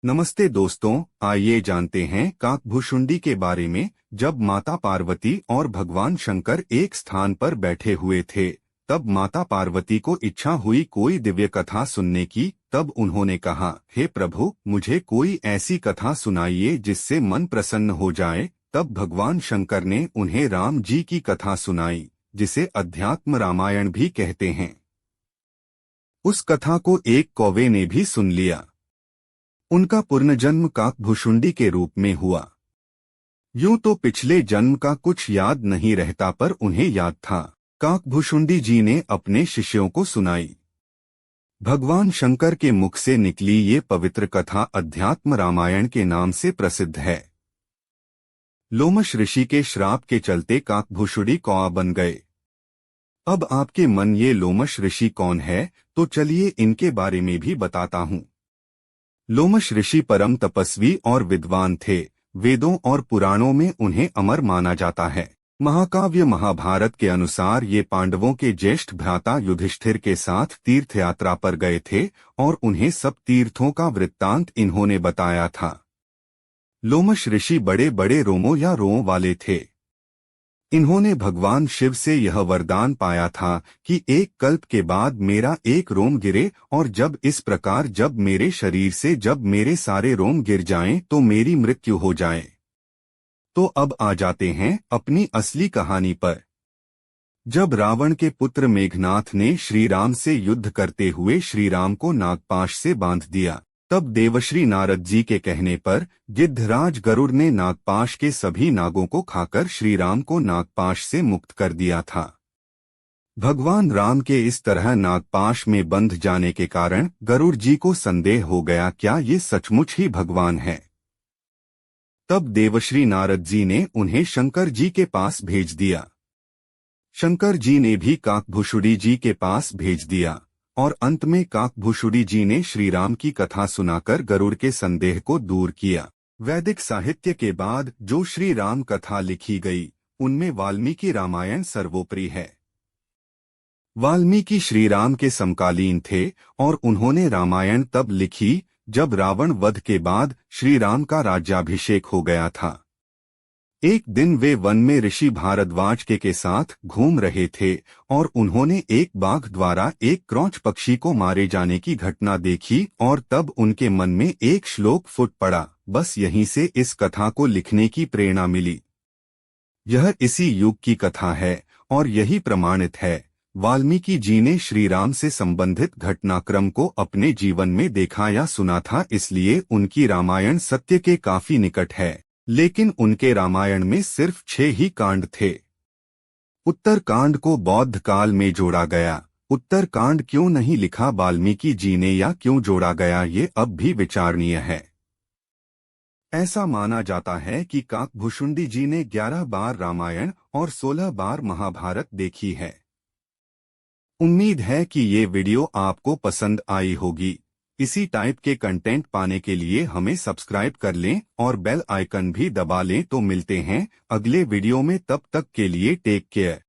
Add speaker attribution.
Speaker 1: नमस्ते दोस्तों, आइए जानते हैं काकभुशुंडी के बारे में। जब माता पार्वती और भगवान शंकर एक स्थान पर बैठे हुए थे, तब माता पार्वती को इच्छा हुई कोई दिव्य कथा सुनने की। तब उन्होंने कहा, हे प्रभु, मुझे कोई ऐसी कथा सुनाइए जिससे मन प्रसन्न हो जाए। तब भगवान शंकर ने उन्हें राम जी की कथा सुनाई, जिसे अध्यात्म रामायण भी कहते हैं। उस कथा को एक कौवे ने भी सुन लिया। उनका पुनर्जन्म काकभुशुंडी के रूप में हुआ। यूं तो पिछले जन्म का कुछ याद नहीं रहता, पर उन्हें याद था। काकभुशुंडी जी ने अपने शिष्यों को सुनाई। भगवान शंकर के मुख से निकली ये पवित्र कथा अध्यात्म रामायण के नाम से प्रसिद्ध है। लोमश ऋषि के श्राप के चलते काकभुशुंडी कौआ बन गए। अब आपके मन ये लोमश ऋषि कौन है, तो चलिए इनके बारे में भी बताता हूँ। लोमश ऋषि परम तपस्वी और विद्वान थे। वेदों और पुराणों में उन्हें अमर माना जाता है। महाकाव्य महाभारत के अनुसार ये पांडवों के ज्येष्ठ भ्राता युधिष्ठिर के साथ तीर्थ यात्रा पर गए थे और उन्हें सब तीर्थों का वृत्तांत इन्होंने बताया था। लोमश ऋषि बड़े बड़े रोमों या रों वाले थे। इन्होंने भगवान शिव से यह वरदान पाया था कि एक कल्प के बाद मेरा एक रोम गिरे, और जब इस प्रकार जब मेरे शरीर से जब मेरे सारे रोम गिर जाएं तो मेरी मृत्यु हो जाए। तो अब आ जाते हैं अपनी असली कहानी पर। जब रावण के पुत्र मेघनाथ ने श्री राम से युद्ध करते हुए श्री राम को नागपाश से बांध दिया, तब देवश्री नारद जी के कहने पर गिद्धराज गरुड़ ने नागपाश के सभी नागों को खाकर श्री राम को नागपाश से मुक्त कर दिया था। भगवान राम के इस तरह नागपाश में बंध जाने के कारण गरुड़ जी को संदेह हो गया, क्या ये सचमुच ही भगवान है। तब देवश्री नारद जी ने उन्हें शंकर जी के पास भेज दिया। शंकर जी ने भी काकभुशुंडी जी के पास भेज दिया, और अंत में काकभुशुंडी जी ने श्री राम की कथा सुनाकर गरुड़ के संदेह को दूर किया। वैदिक साहित्य के बाद जो श्री राम कथा लिखी गई, उनमें वाल्मीकि रामायण सर्वोपरि है। वाल्मीकि श्री राम के समकालीन थे और उन्होंने रामायण तब लिखी जब रावण वध के बाद श्री राम का राज्याभिषेक हो गया था। एक दिन वे वन में ऋषि भारद्वाज के साथ घूम रहे थे और उन्होंने एक बाघ द्वारा एक क्रौंच पक्षी को मारे जाने की घटना देखी, और तब उनके मन में एक श्लोक फूट पड़ा। बस यहीं से इस कथा को लिखने की प्रेरणा मिली। यह इसी युग की कथा है और यही प्रमाणित है। वाल्मीकि जी ने श्री राम से संबंधित घटनाक्रम को अपने जीवन में देखा या सुना था, इसलिए उनकी रामायण सत्य के काफी निकट है। लेकिन उनके रामायण में सिर्फ 6 ही कांड थे। उत्तर कांड को बौद्ध काल में जोड़ा गया। उत्तर कांड क्यों नहीं लिखा वाल्मीकि जी ने या क्यों जोड़ा गया, ये अब भी विचारणीय है। ऐसा माना जाता है कि काकभुशुंडी जी ने 11 बार रामायण और 16 बार महाभारत देखी है। उम्मीद है कि ये वीडियो आपको पसंद आई होगी। इसी टाइप के कंटेंट पाने के लिए हमें सब्सक्राइब कर लें और बेल आइकन भी दबा लें। तो मिलते हैं अगले वीडियो में, तब तक के लिए टेक केयर।